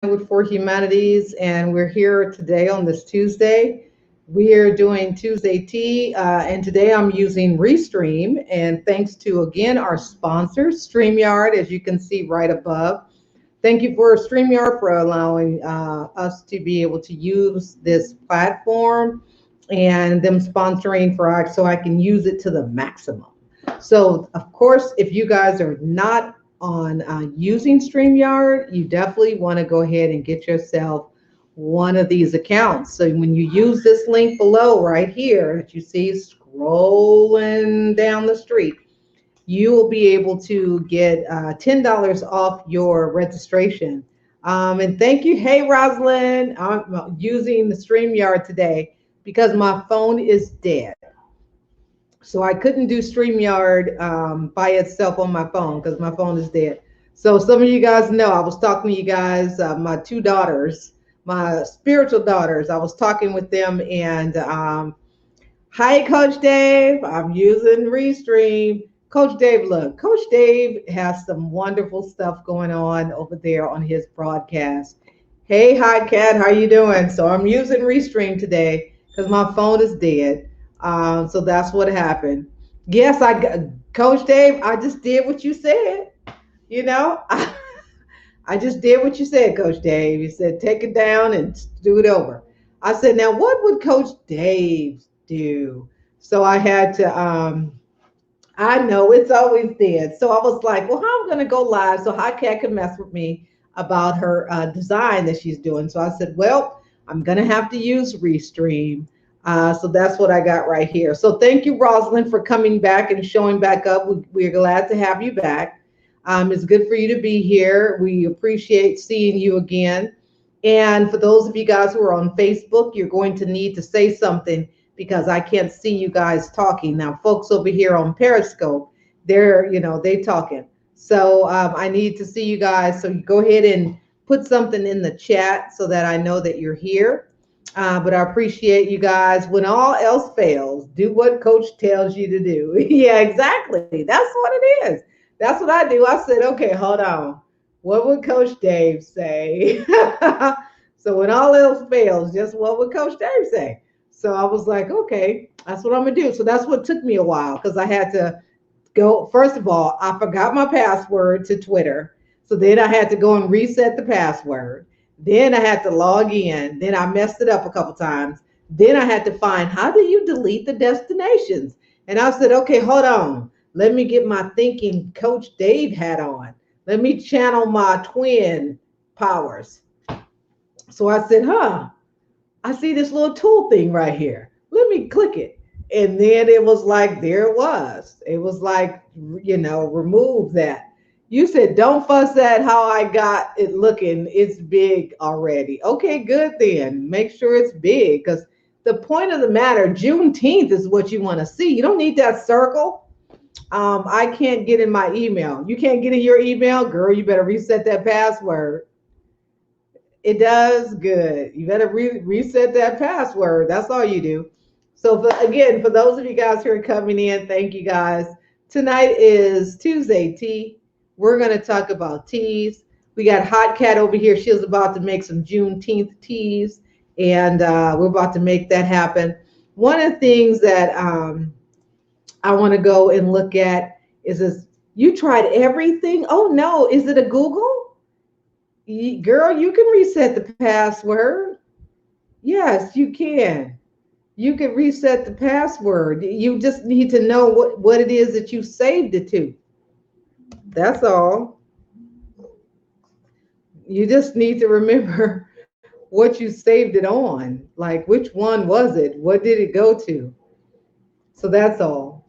with 4Humanities, and we're here today on this Tuesday. We are doing Tuesday Tea, and today I'm using Restream. And thanks to again our sponsors, StreamYard, as you can see right above. Thank you for StreamYard for allowing us to be able to use this platform and them sponsoring so I can use it to the maximum. So, of course, if you guys are not on using StreamYard, you definitely want to go ahead and get yourself one of these accounts. So when you use this link below right here that you see scrolling down the street, you will be able to get $10 off your registration. And thank you. Hey, Rosalind, I'm using the StreamYard today because my phone is dead. So I couldn't do StreamYard by itself on my phone because my phone is dead. So some of you guys know I was talking to you guys, my two daughters, my spiritual daughters. I was talking with them and hi, Coach Dave. I'm using Restream. Coach Dave, look, Coach Dave has some wonderful stuff going on over there on his broadcast. Hey, hi, Cat. How you doing? So I'm using Restream today because my phone is dead. So that's what happened. Yes, Coach Dave, I just did what you said. You know, I just did what you said, Coach Dave. You said take it down and do it over. I said, now what would Coach Dave do? So I had to, I know it's always dead. So I was like, well, how am I going to go live so Hot Cat can mess with me about her design that she's doing? So I said, well, I'm going to have to use Restream. So that's what I got right here. So thank you, Rosalind, for coming back and showing back up. We're glad to have you back. It's good for you to be here. We appreciate seeing you again. And for those of you guys who are on Facebook, you're going to need to say something because I can't see you guys talking. Now, folks over here on Periscope, they talking. So I need to see you guys. So you go ahead and put something in the chat so that I know that you're here. But I appreciate you guys. When all else fails, do what Coach tells you to do. Yeah, exactly. That's what it is. That's what I do. I said, okay, hold on. What would Coach Dave say? So when all else fails, just what would Coach Dave say? So I was like, okay, that's what I'm gonna do. So that's what took me a while because I had to go. First of all, I forgot my password to Twitter. So then I had to go and reset the password. Then I had to log in. Then I messed it up a couple times. Then I had to find how do you delete the destinations? And I said, okay, hold on. Let me get my thinking Coach Dave hat on. Let me channel my twin powers. So I said, I see this little tool thing right here. Let me click it. And then it was like, there it was. It was like, remove that. You said, don't fuss at how I got it looking. It's big already. Okay, good then. Make sure it's big because the point of the matter, Juneteenth is what you want to see. You don't need that circle. I can't get in my email. You can't get in your email, girl. You better reset that password. It does good. You better reset that password. That's all you do. So again, for those of you guys who are coming in, thank you guys. Tonight is Tuesday tea. We're going to talk about teas. We got Hot Cat over here. She was about to make some Juneteenth teas, and we're about to make that happen. One of the things that I want to go and look at is this. You tried everything? Oh no, is it a Google? Girl, you can reset the password. Yes, you can. You can reset the password. You just need to know what it is that you saved it to. That's all. You just need to remember what you saved it on. Like, which one was it? What did it go to? So that's all.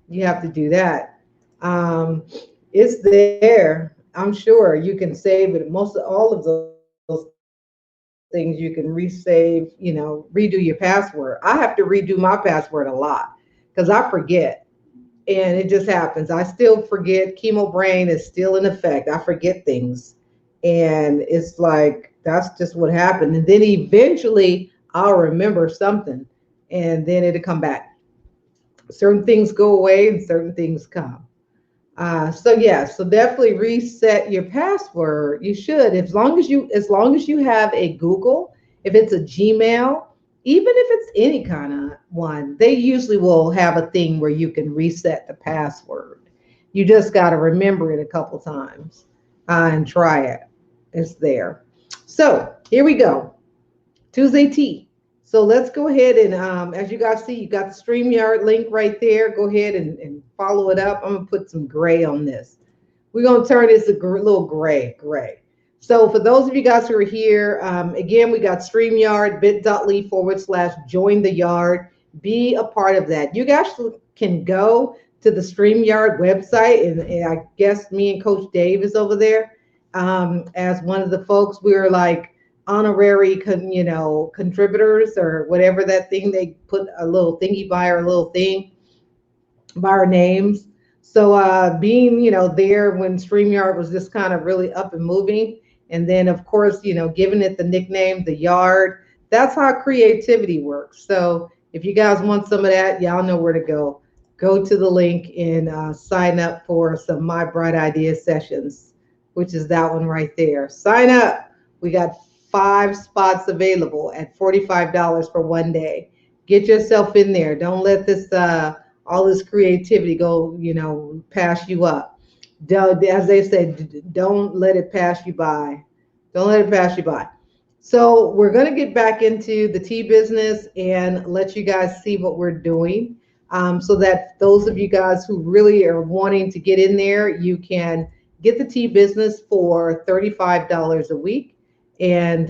You have to do that. Um, it's there. I'm sure you can save it. Most of all of those things you can resave, redo your password. I have to redo my password a lot because I forget. And it just happens. I still forget. Chemo brain is still in effect. I forget things. And it's like, that's just what happened. And then eventually I'll remember something and then it'll come back. Certain things go away and certain things come. So yeah, so definitely reset your password. You should, as long as you have a Google, if it's a Gmail, even if it's any kind of one, they usually will have a thing where you can reset the password. You just got to remember it a couple times and try it. It's there. So here we go. Tuesday tea. So let's go ahead and, as you guys see, you got the StreamYard link right there. Go ahead and follow it up. I'm going to put some gray on this. We're going to turn this a little gray. So for those of you guys who are here, again, we got StreamYard, bit.ly/join the yard. Be a part of that. You guys can go to the StreamYard website, and I guess me and Coach Dave is over there as one of the folks. We're like honorary, contributors or whatever that thing they put a little thingy by or a little thing by our names. So being, there when StreamYard was just kind of really up and moving, and then of course, giving it the nickname, the Yard. That's how creativity works. So if you guys want some of that, y'all know where to go. Go to the link and sign up for some My Bright Ideas sessions, which is that one right there. Sign up. We got 5 spots available at $45 for one day. Get yourself in there. Don't let this all this creativity go, pass you up. As they said, don't let it pass you by. Don't let it pass you by. So we're going to get back into the tea business and let you guys see what we're doing, so that those of you guys who really are wanting to get in there, you can get the tea business for $35 a week. And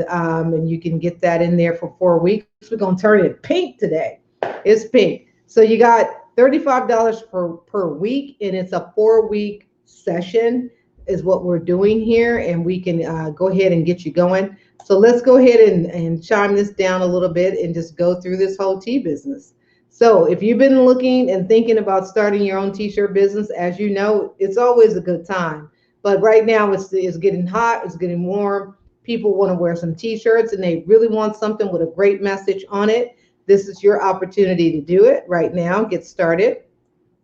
you can get that in there for 4 weeks. We're going to turn it pink today. It's pink. So you got $35 per week, and it's a 4 week session is what we're doing here, and we can go ahead and get you going. So let's go ahead and chime this down a little bit and just go through this whole tea business. So if you've been looking and thinking about starting your own t-shirt business, as you know, it's always a good time. But right now it's getting hot, it's getting warm. People want to wear some t-shirts and they really want something with a great message on it. This is your opportunity to do it right now. Get started.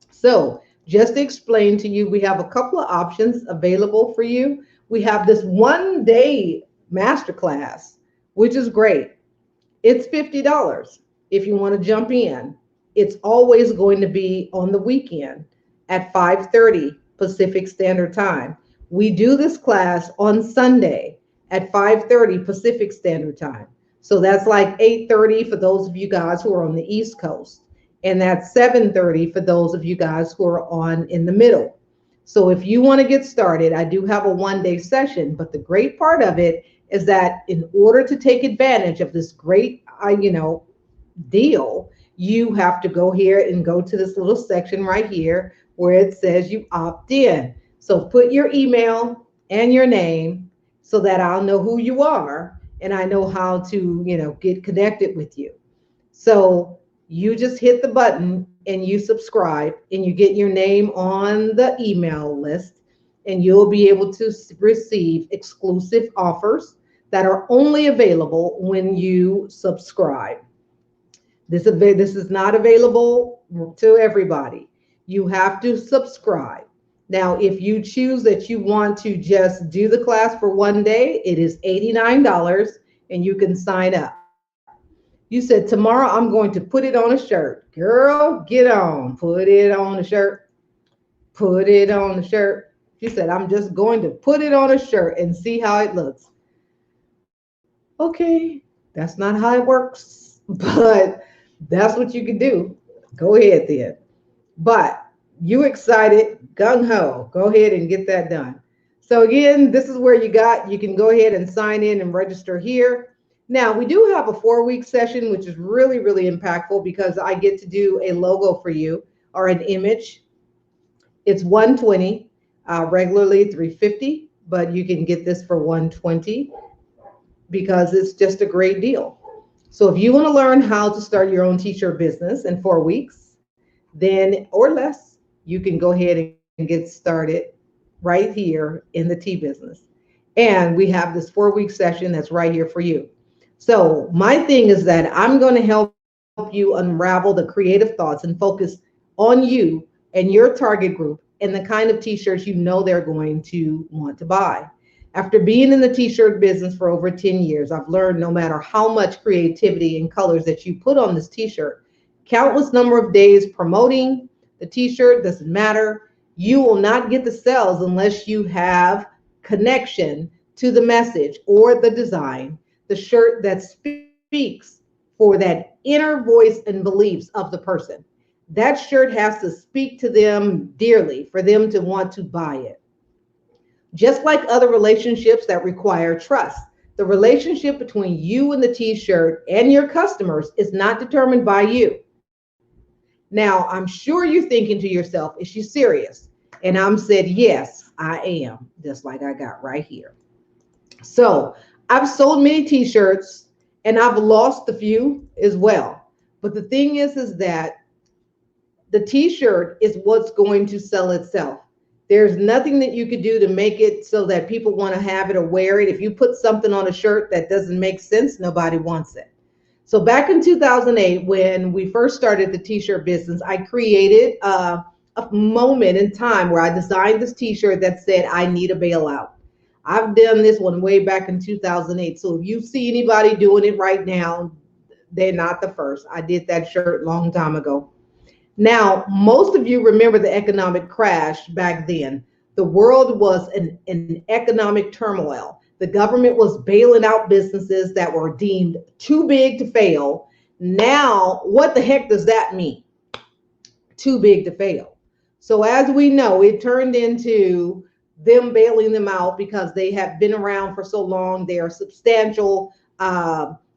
So just to explain to you, we have a couple of options available for you. We have this 1 day masterclass, which is great. It's $50 if you want to jump in. It's always going to be on the weekend at 5:30 Pacific Standard Time. We do this class on Sunday at 5:30 Pacific Standard Time. So that's like 8:30 for those of you guys who are on the East Coast. And that's 7:30 for those of you guys who are on in the middle. So if you want to get started, I do have a 1 day session, but the great part of it is that in order to take advantage of this great, deal, you have to go here and go to this little section right here where it says you opt in. So put your email and your name so that I'll know who you are and I know how to, get connected with you. So you just hit the button and you subscribe and you get your name on the email list, and you'll be able to receive exclusive offers that are only available when you subscribe. This is not available to everybody. You have to subscribe. Now, if you choose that you want to just do the class for 1 day, it is $89 and you can sign up. You said, tomorrow I'm going to put it on a shirt. Girl, get on. Put it on a shirt. Put it on a shirt. She said, I'm just going to put it on a shirt and see how it looks. Okay, that's not how it works, but that's what you can do. Go ahead then. But you excited, gung ho, go ahead and get that done. So again, this is where you can go ahead and sign in and register here. Now we do have a 4 week session, which is really, really impactful because I get to do a logo for you or an image. It's 120, regularly 350, but you can get this for 120 because it's just a great deal. So if you want to learn how to start your own t-shirt business in 4 weeks, then or less, you can go ahead and get started right here in the tea business. And we have this 4 week session that's right here for you. So my thing is that I'm going to help you unravel the creative thoughts and focus on you and your target group and the kind of t-shirts you know they're going to want to buy. After being in the t-shirt business for over 10 years, I've learned no matter how much creativity and colors that you put on this t-shirt, countless number of days promoting the t-shirt doesn't matter. You will not get the sales unless you have connection to the message or the design, the shirt that speaks for that inner voice and beliefs of the person. That shirt has to speak to them dearly for them to want to buy it. Just like other relationships that require trust, the relationship between you and the t shirt and your customers is not determined by you. Now, I'm sure you're thinking to yourself, is she serious? And I'm said, yes, I am, just like I got right here. So I've sold many t-shirts and I've lost a few as well. But the thing is that the t-shirt is what's going to sell itself. There's nothing that you could do to make it so that people want to have it or wear it. If you put something on a shirt that doesn't make sense, nobody wants it. So back in 2008, when we first started the t-shirt business, I created a moment in time where I designed this t-shirt that said, I need a bailout. I've done this one way back in 2008. So if you see anybody doing it right now, they're not the first. I did that shirt a long time ago. Now, most of you remember the economic crash back then. The world was in economic turmoil. The government was bailing out businesses that were deemed too big to fail. Now, what the heck does that mean? Too big to fail. So as we know, it turned into them bailing them out because they have been around for so long. They are substantial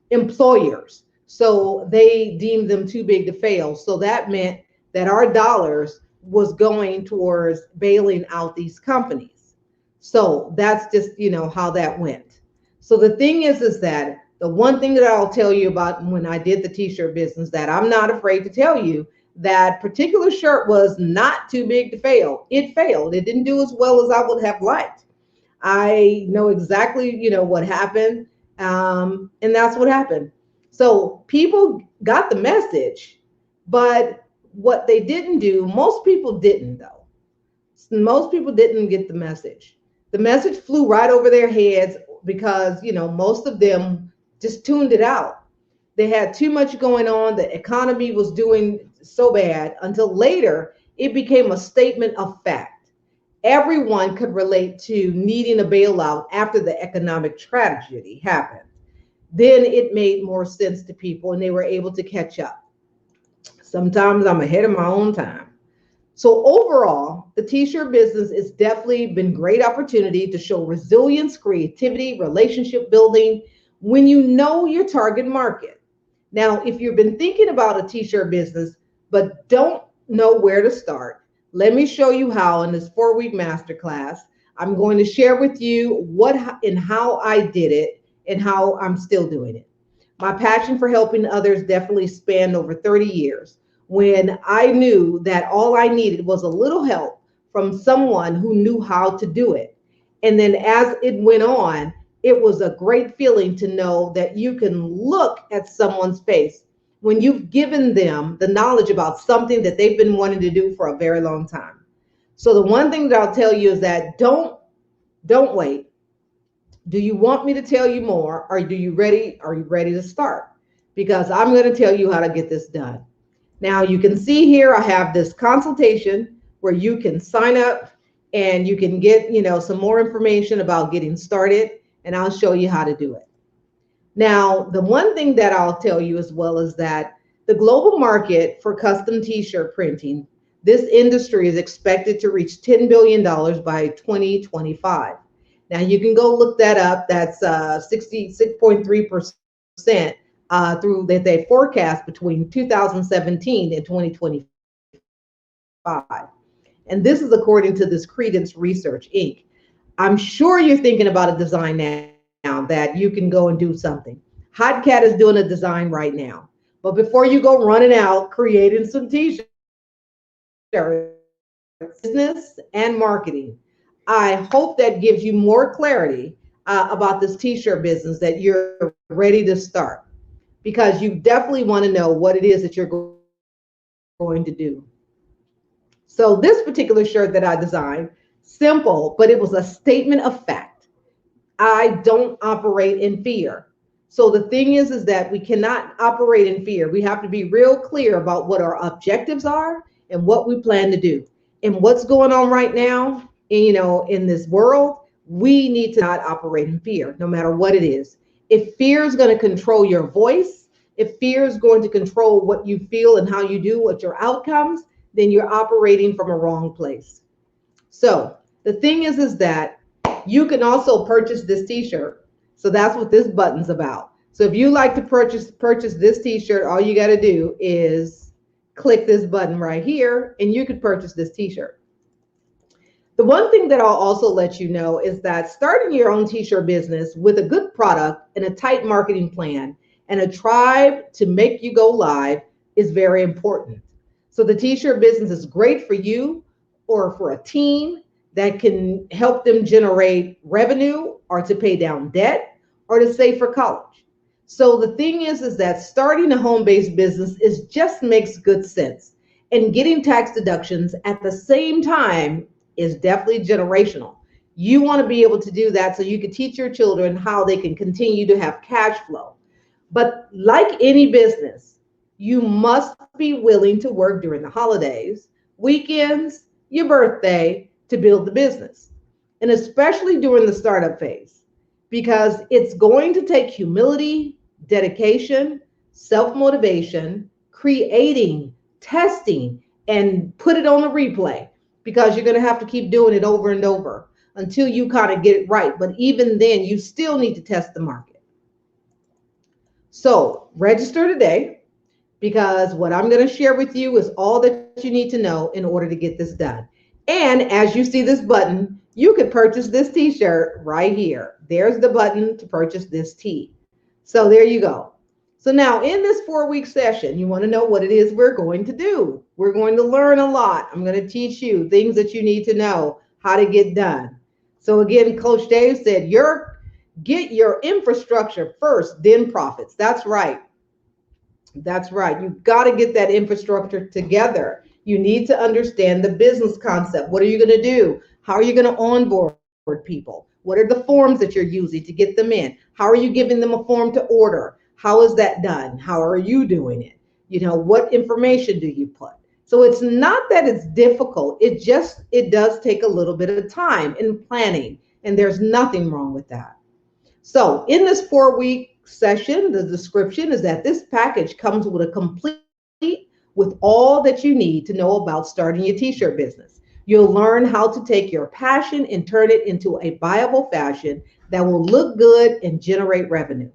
employers. So they deemed them too big to fail. So that meant that our dollars was going towards bailing out these companies. So that's just, how that went. So the thing is that the one thing that I'll tell you about when I did the t-shirt business that I'm not afraid to tell you, that particular shirt was not too big to fail. It failed. It didn't do as well as I would have liked. I know exactly, what happened. And that's what happened. So people got the message, but what they didn't do, most people didn't though. Most people didn't get the message. The message flew right over their heads because, most of them just tuned it out. They had too much going on. The economy was doing so bad until later it became a statement of fact. Everyone could relate to needing a bailout after the economic tragedy happened. Then it made more sense to people and they were able to catch up. Sometimes I'm ahead of my own time. So overall, the t-shirt business has definitely been great opportunity to show resilience, creativity, relationship building when you know your target market. Now, if you've been thinking about a t-shirt business but don't know where to start, let me show you how in this 4-week masterclass. I'm going to share with you what and how I did it and how I'm still doing it. My passion for helping others definitely spanned over 30 years when I knew that all I needed was a little help from someone who knew how to do it. And then as it went on, it was a great feeling to know that you can look at someone's face when you've given them the knowledge about something that they've been wanting to do for a very long time. So the one thing that I'll tell you is that don't wait. Do you want me to tell you more? Are you ready to start? Because I'm going to tell you how to get this done. Now you can see here I have this consultation where you can sign up and you can get, some more information about getting started, and I'll show you how to do it. Now, the one thing that I'll tell you as well is that the global market for custom t-shirt printing, this industry is expected to reach $10 billion by 2025. Now you can go look that up. That's 66.3% through that they forecast between 2017 and 2025. And this is according to this Credence Research Inc. I'm sure you're thinking about a design now that you can go and do something. Hotcat is doing a design right now. But before you go running out creating some t-shirts, business and marketing. I hope that gives you more clarity about this t-shirt business that you're ready to start, because you definitely want to know what it is that you're going to do. So So this particular shirt that I designed, simple, but it was a statement of fact. I don't operate in fear. So the thing is that we cannot operate in fear. We have to be real clear about what our objectives are and what we plan to do. And what's going on right now, in this world, we need to not operate in fear, no matter what it is. If fear is going to control your voice, if fear is going to control what you feel and how you do, what your outcomes, then you're operating from a wrong place. So the thing is that you can also purchase this t-shirt. So that's what this button's about. So if you like to purchase this t-shirt, all you got to do is click this button right here and you can purchase this t-shirt. The one thing that I'll also let you know is that starting your own t-shirt business with a good product and a tight marketing plan and a tribe to make you go live is very important. So the t-shirt business is great for you or for a team that can help them generate revenue or to pay down debt or to save for college. So the thing is that starting a home-based business is just makes good sense. And getting tax deductions at the same time is definitely generational. You want to be able to do that so you can teach your children how they can continue to have cash flow. But like any business, you must be willing to work during the holidays, weekends, your birthday to build the business. And especially during the startup phase, because it's going to take humility, dedication, self motivation, creating, testing, and put it on the replay because you're going to have to keep doing it over and over until you kind of get it right. But even then, you still need to test the market. So register today because what I'm going to share with you is all that you need to know in order to get this done. And as you see this button, you can purchase this t-shirt right here. There's the button to purchase this tee. So there you go. So now in this 4-week session, you want to know what it is we're going to do. We're going to learn a lot. I'm going to teach you things that you need to know how to get done. So again, Coach Dave said, get your infrastructure first, then profits. That's right. That's right. You've got to get that infrastructure together. You need to understand the business concept. What are you going to do? How are you going to onboard people? What are the forms that you're using to get them in? How are you giving them a form to order? How is that done? How are you doing it? What information do you put? So it's not that it's difficult. It does take a little bit of time in planning, and there's nothing wrong with that. So in this 4-week session, the description is that this package comes with a complete with all that you need to know about starting your t-shirt business. You'll learn how to take your passion and turn it into a viable fashion that will look good and generate revenue.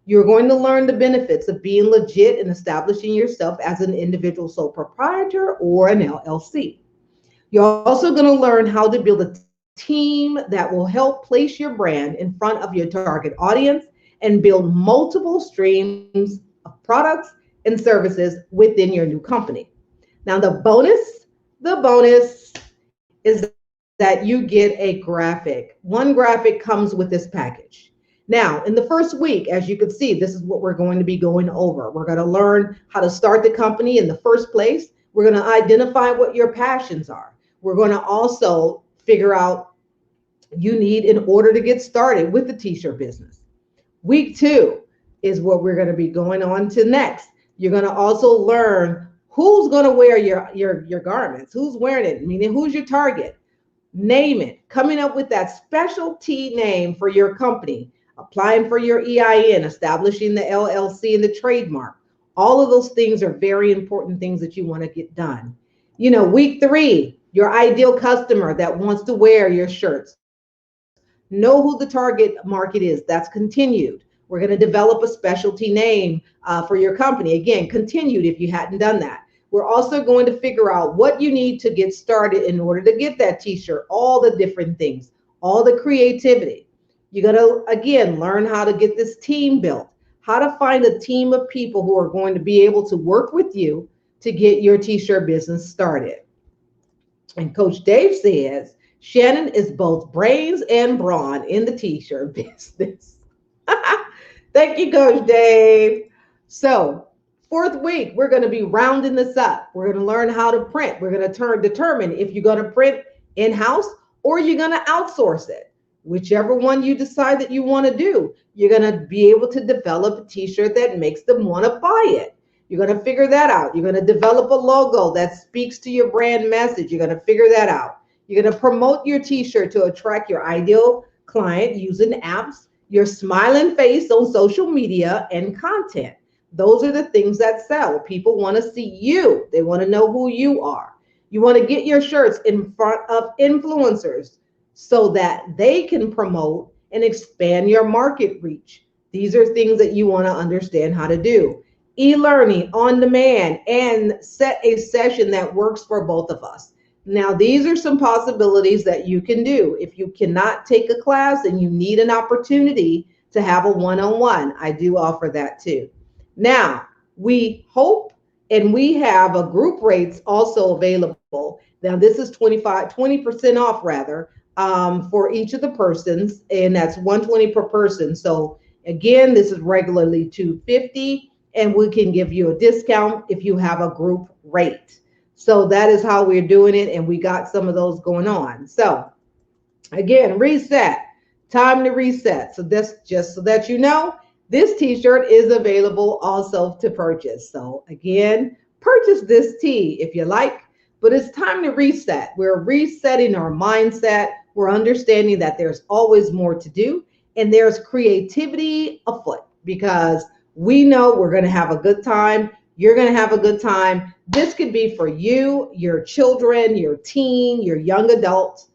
You're going to learn the benefits of being legit and establishing yourself as an individual sole proprietor or an LLC. You're also going to learn how to build a team that will help place your brand in front of your target audience and build multiple streams of products and services within your new company. Now, the bonus is that you get a graphic. One graphic comes with this package. Now, in the first week, as you can see, this is what we're going to be going over. We're going to learn how to start the company in the first place. We're going to identify what your passions are. We're going to also figure out you need in order to get started with the t-shirt business. Week 2 is what we're going to be going on to next. You're going to also learn who's going to wear your garments, who's wearing it, meaning who's your target. Name it, coming up with that specialty name for your company, applying for your EIN, establishing the LLC and the trademark. All of those things are very important things that you want to get done. Week 3, your ideal customer that wants to wear your shirts. Know who the target market is. That's continued. We're going to develop a specialty name for your company. Again, continued if you hadn't done that. We're also going to figure out what you need to get started in order to get that t-shirt, all the different things, all the creativity. You're going to, again, learn how to get this team built, how to find a team of people who are going to be able to work with you to get your t-shirt business started. And Coach Dave says, Shannon is both brains and brawn in the t-shirt business. Thank you, Coach Dave. So Fourth week, we're going to be rounding this up. We're going to learn how to print. We're going to determine if you're going to print in-house or you're going to outsource it. Whichever one you decide that you want to do, you're going to be able to develop a t-shirt that makes them want to buy it. You're going to figure that out. You're going to develop a logo that speaks to your brand message. You're going to figure that out. You're going to promote your t-shirt to attract your ideal client using apps, your smiling face on social media, and content. Those are the things that sell. People want to see you. They want to know who you are. You want to get your shirts in front of influencers so that they can promote and expand your market reach. These are things that you want to understand how to do. E-learning on demand and set a session that works for both of us. Now, these are some possibilities that you can do. If you cannot take a class and you need an opportunity to have a one-on-one, I do offer that too. Now, we hope and we have a group rates also available. Now, this is 20% off rather, for each of the persons, and that's 120 per person. So again, this is regularly 250, and we can give you a discount if you have a group rate. So that is how we're doing it, and we got some of those going on. So again, reset. Time to reset. So that's just so that you know, this t-shirt is available also to purchase. So again, purchase this tee if you like, but it's time to reset. We're resetting our mindset. We're understanding that there's always more to do and there's creativity afoot because we know we're going to have a good time. You're going to have a good time. This could be for you, your children, your teen, your young adult,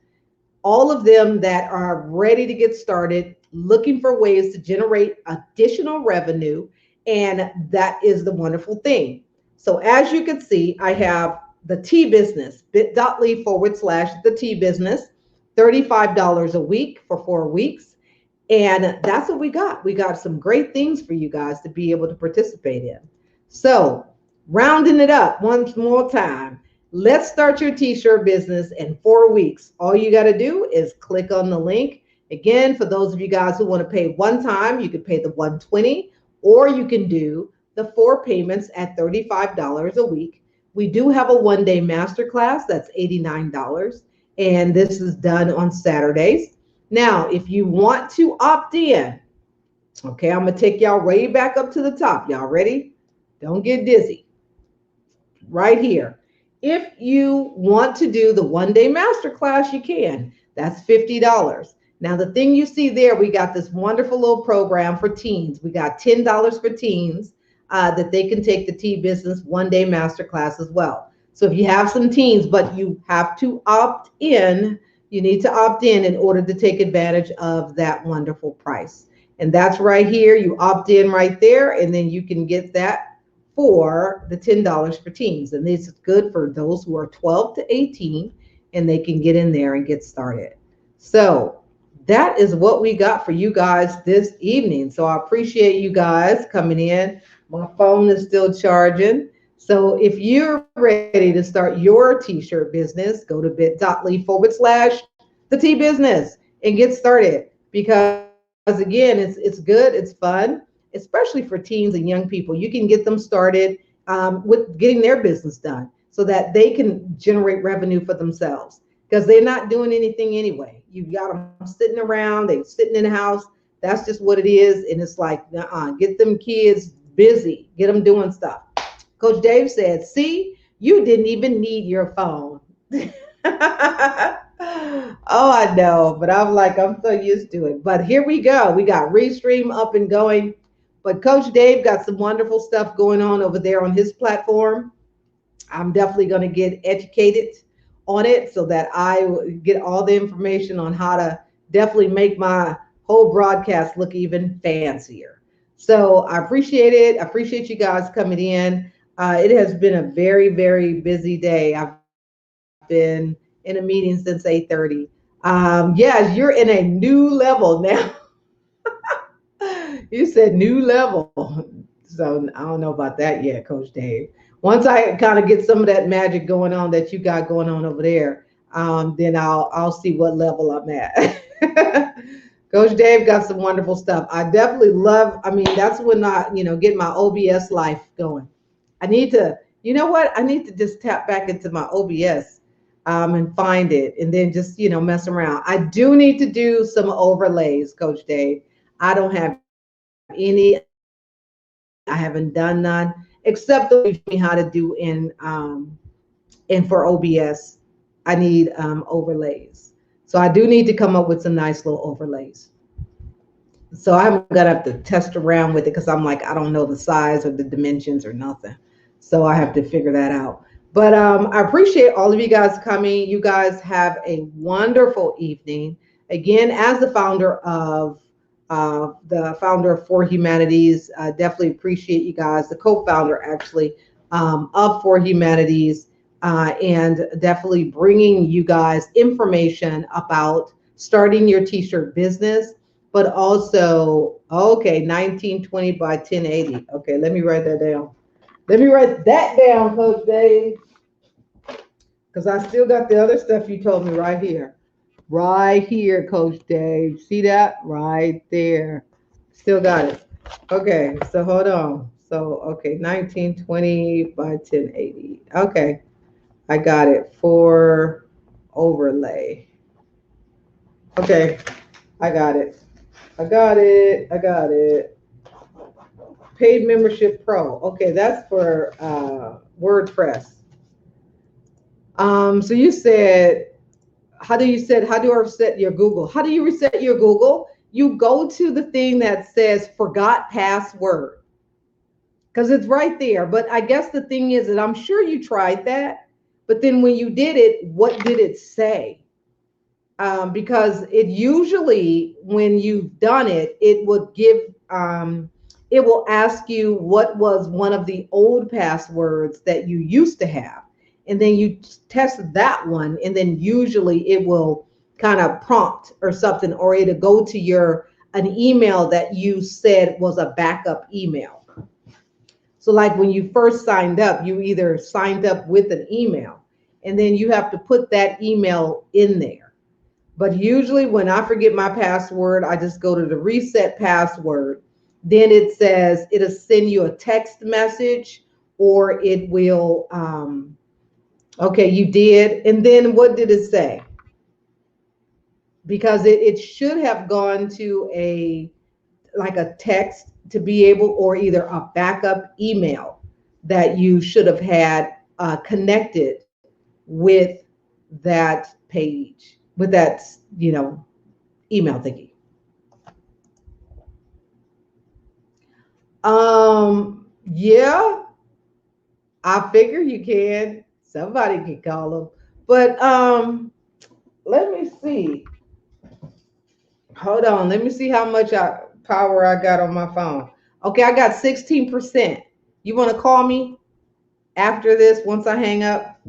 all of them that are ready to get started, looking for ways to generate additional revenue. And that is the wonderful thing. So as you can see, I have the T business, bit.ly/the T business, $35 a week for 4 weeks. And that's what we got. We got some great things for you guys to be able to participate in. So rounding it up one more time, let's start your t-shirt business in 4 weeks. All you got to do is click on the link. Again, for those of you guys who want to pay one time, you could pay the 120, or you can do the 4 payments at $35 a week. We do have a one-day masterclass that's $89, and this is done on Saturdays. Now, if you want to opt in, okay, I'm going to take y'all way back up to the top. Y'all ready? Don't get dizzy. Right here. If you want to do the one-day masterclass, you can. That's $50. Now, the thing you see there, we got this wonderful little program for teens. We got $10 for teens that they can take the T Business one-day masterclass as well. So if you have some teens, but you have to opt in, you need to opt in order to take advantage of that wonderful price. And that's right here. You opt in right there, and then you can get that for the $10 for teens. And this is good for those who are 12 to 18, and they can get in there and get started. So that is what we got for you guys this evening. So I appreciate you guys coming in. My phone is still charging. So if you're ready to start your t-shirt business, go to bit.ly/the T business and get started, because again, it's good, it's fun, especially for teens and young people. You can get them started with getting their business done so that they can generate revenue for themselves, because they're not doing anything anyway. You got them sitting around, they're sitting in the house. That's just what it is. And it's like, get them kids busy, get them doing stuff. Coach Dave said, see, you didn't even need your phone. Oh, I know, but I'm so used to it. But here we go. We got Restream up and going. But Coach Dave got some wonderful stuff going on over there on his platform. I'm definitely going to get educated on it so that I get all the information on how to definitely make my whole broadcast look even fancier. So I appreciate it. I appreciate you guys coming in. It has been a very, very busy day. I've been in a meeting since 8:30. Yes, you're in a new level now. You said new level. So I don't know about that yet, Coach Dave. Once I kind of get some of that magic going on that you got going on over there, then I'll see what level I'm at. Coach Dave got some wonderful stuff. I definitely love, that's when I, get my OBS life going. I need to, you know what? I need to just tap back into my OBS and find it and then just, mess around. I do need to do some overlays, Coach Dave. I don't have any. I haven't done none except the one you showed me how to do in for OBS. I need overlays. So I do need to come up with some nice little overlays. So I'm gonna have to test around with it because I'm like, I don't know the size or the dimensions or nothing. So I have to figure that out. But I appreciate all of you guys coming. You guys have a wonderful evening. Again, as the founder of 4Humanities, definitely appreciate you guys. The co-founder actually of 4Humanities, and definitely bringing you guys information about starting your t-shirt business, but also, okay, 1920 by 1080. Okay, let me write that down. Let me write that down, Coach Dave, because I still got the other stuff you told me right here. Right here, Coach Dave. See that? Right there. Still got it. Okay, so hold on. So, okay, 1920 by 1080. Okay, I got it for overlay. Okay, I got it. I got it. I got it. Paid membership pro. Okay, that's for WordPress. So you said, how do I reset your Google? How do you reset your Google? You go to the thing that says forgot password because it's right there. But I guess the thing is that I'm sure you tried that, but then when you did it, what did it say? Because it usually, when you've done it, it will ask you what was one of the old passwords that you used to have. And then you test that one, and then usually it will kind of prompt or something, or it'll go to an email that you said was a backup email. So like when you first signed up, you either signed up with an email, and then you have to put that email in there. But usually when I forget my password, I just go to the reset password. Then it says it'll send you a text message, or it will, okay, you did. And then what did it say? Because it should have gone to like a text to be able, or either a backup email that you should have had connected with that page, with that, email thingy. Yeah, I figure you can. Somebody can call them. But let me see. Hold on. Let me see how much power I got on my phone. Okay, I got 16%. You want to call me after this once I hang up?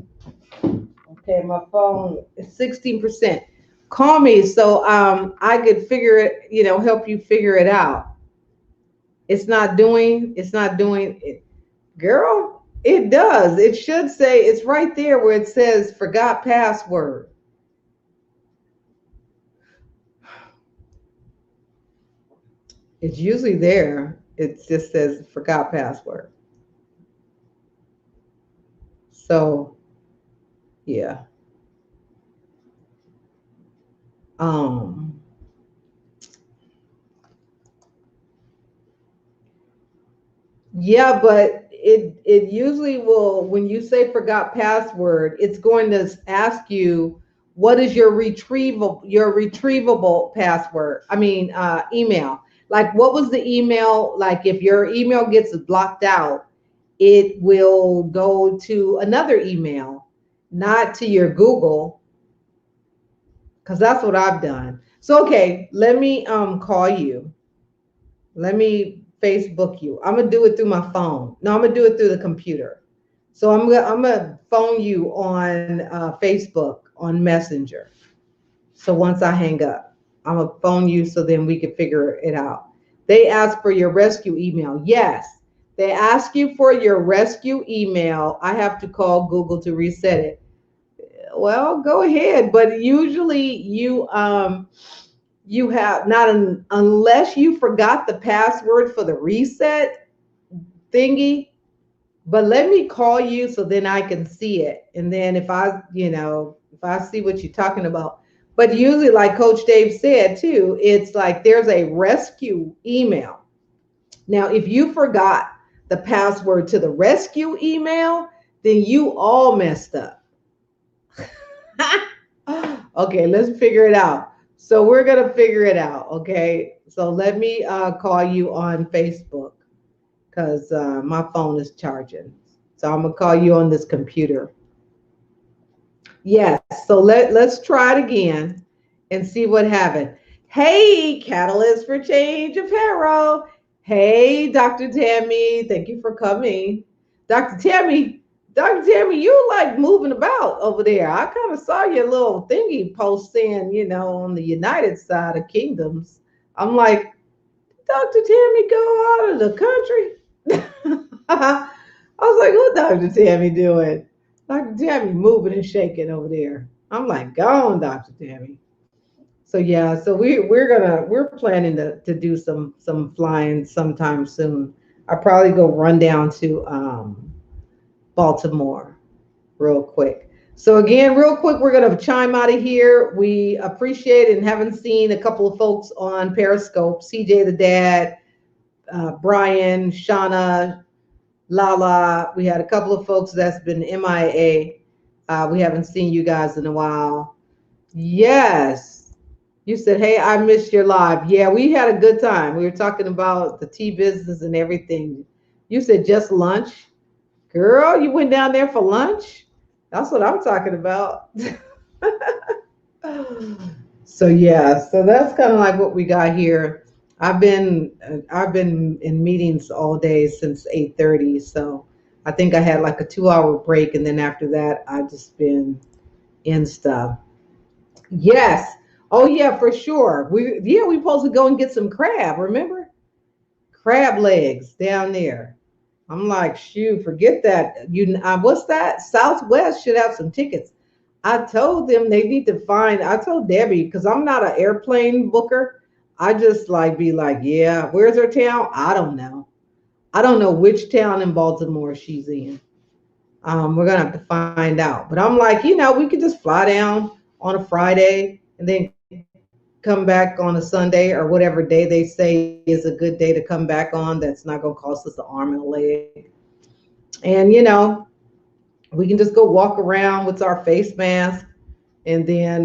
Okay, my phone is 16%. Call me so I could figure it, help you figure it out. It's not doing it. Girl, it does. It should say, it's right there where it says forgot password. It's usually there. It just says forgot password. So yeah. Um yeah, but it usually will, when you say forgot password, it's going to ask you what is your retrievable password. I mean, email. Like, what was the email? Like, if your email gets blocked out, it will go to another email, not to your Google, because that's what I've done. So okay, let me call you. Let me Facebook you. I'm gonna do it through my phone. No, I'm gonna do it through the computer. So I'm gonna phone you on Facebook on Messenger. So once I hang up, I'm gonna phone you so then we can figure it out. They ask for your rescue email. Yes, they ask you for your rescue email. I have to call Google to reset it. Well, go ahead, but usually you have not unless you forgot the password for the reset thingy. But let me call you so then I can see it. And then if I see what you're talking about. But usually, like Coach Dave said too, it's like there's a rescue email. Now, if you forgot the password to the rescue email, then you all messed up. Okay, let's figure it out. So we're gonna figure it out. Okay, so let me call you on Facebook because my phone is charging. So I'm gonna call you on this computer. Yes. So let's try it again and see what happened. Hey, Catalyst for Change Apparel. Hey, Dr. Tammy. Thank you for coming. Dr. Tammy, Dr. Tammy, you like moving about over there. I kind of saw your little thingy post saying, on the United side of kingdoms. I'm like, Dr. Tammy go out of the country? I was like, what Dr. Tammy doing? Dr. Tammy moving and shaking over there. I'm like, go on, Dr. Tammy. So yeah, so we're planning to do some flying sometime soon. I'll probably go run down to Baltimore real quick. So again, real quick, we're gonna chime out of here. We appreciate and haven't seen a couple of folks on Periscope. CJ the Dad, Brian, Shauna, Lala. We had a couple of folks that's been MIA. We haven't seen you guys in a while. Yes. You said, hey, I missed your live. Yeah, we had a good time. We were talking about the tea business and everything. You said just lunch. Girl, you went down there for lunch? That's what I'm talking about. So yeah, so that's kind of like what we got here. I've been in meetings all day since 8:30, so I think I had like a 2 hour break, and then after that, I just been in stuff. Yes. Oh yeah, for sure. We supposed to go and get some crab. Remember, crab legs down there. I'm like, shoot, forget that. What's that? Southwest should have some tickets. I told them they need to find. I told Debbie because I'm not an airplane booker. I just like be like, yeah, where's her town? I don't know. I don't know which town in Baltimore she's in. We're gonna have to find out. But I'm like, we could just fly down on a Friday and then come back on a Sunday or whatever day they say is a good day to come back on. That's not gonna cost us an arm and a leg. And we can just go walk around with our face mask and then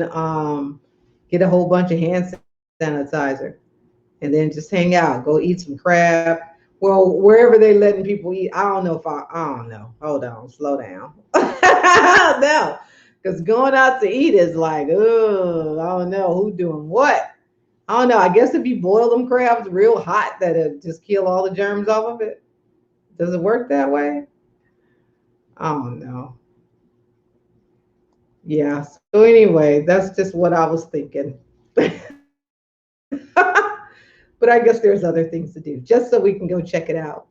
get a whole bunch of hand sanitizer and then just hang out, go eat some crab. Well, wherever they letting people eat, I don't know if I don't know. Hold on, slow down. No, because going out to eat is like, oh, I don't know who doing what. I don't know. I guess if you boil them crabs real hot, that it just kill all the germs off of it. Does it work that way? I don't know. Yeah. So anyway, that's just what I was thinking. But I guess there's other things to do, just so we can go check it out.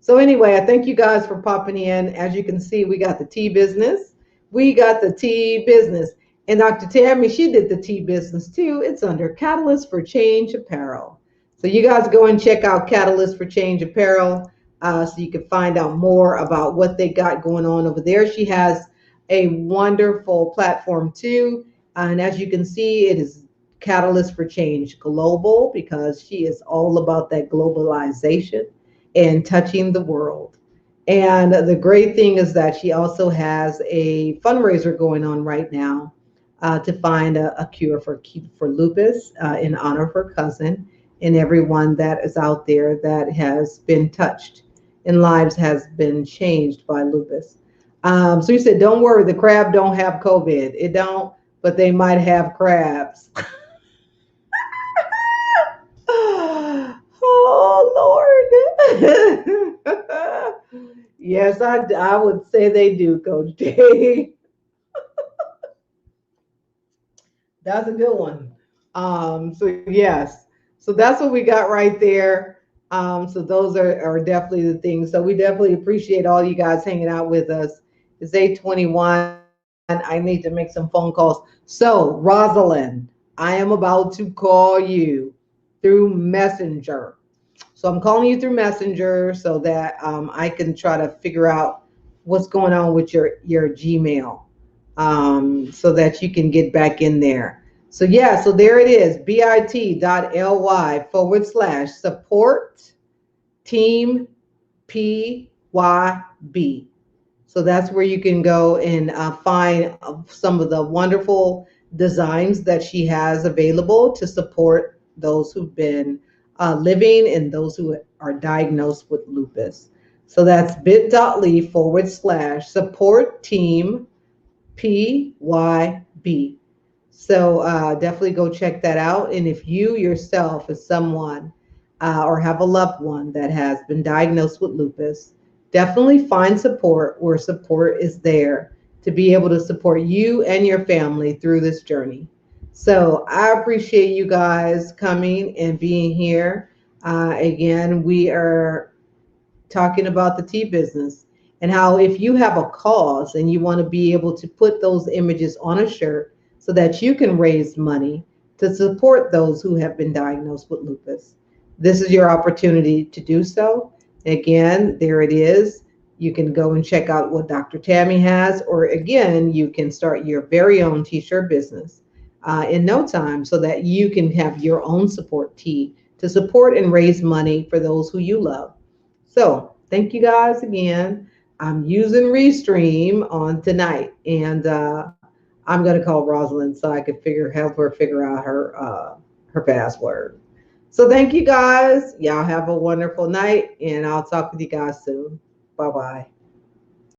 So anyway, I thank you guys for popping in. As you can see, we got the tea business. We got the tea business. And Dr. Tammy, she did the tea business too. It's under Catalyst for Change Apparel. So you guys go and check out Catalyst for Change Apparel so you can find out more about what they got going on over there. She has a wonderful platform too. And as you can see, it is Catalyst for Change Global because she is all about that globalization and touching the world. And the great thing is that she also has a fundraiser going on right now to find a cure for lupus in honor of her cousin and everyone that is out there that has been touched and lives has been changed by lupus. So you said, don't worry, the crab don't have COVID. It don't, but they might have crabs. Oh Lord. Yes, I would say they do, Coach Dave. That's a good one. So yes, so that's what we got right there. So those are definitely the things. So we definitely appreciate all you guys hanging out with us. It's 8:21. I need to make some phone calls. So Rosalind, I am about to call you through Messenger. So I'm calling you through Messenger so that I can try to figure out what's going on with your Gmail, so that you can get back in there. So yeah, so there it is, bit.ly/support team PYB. So that's where you can go and find some of the wonderful designs that she has available to support those who've been living and those who are diagnosed with lupus. So that's bit.ly/support team PYB. So definitely go check that out. And if you yourself is someone or have a loved one that has been diagnosed with lupus, definitely find support where support is there to be able to support you and your family through this journey. So I appreciate you guys coming and being here. Again, we are talking about the tea business and how if you have a cause and you want to be able to put those images on a shirt so that you can raise money to support those who have been diagnosed with lupus, this is your opportunity to do so. Again, there it is. You can go and check out what Dr. Tammy has, or again, you can start your very own t-shirt business in no time so that you can have your own support tea to support and raise money for those who you love. So thank you guys again. I'm using Restream on tonight, and I'm gonna call Rosalind so I can help her figure out her password. So thank you guys. Y'all have a wonderful night, and I'll talk with you guys soon. Bye bye.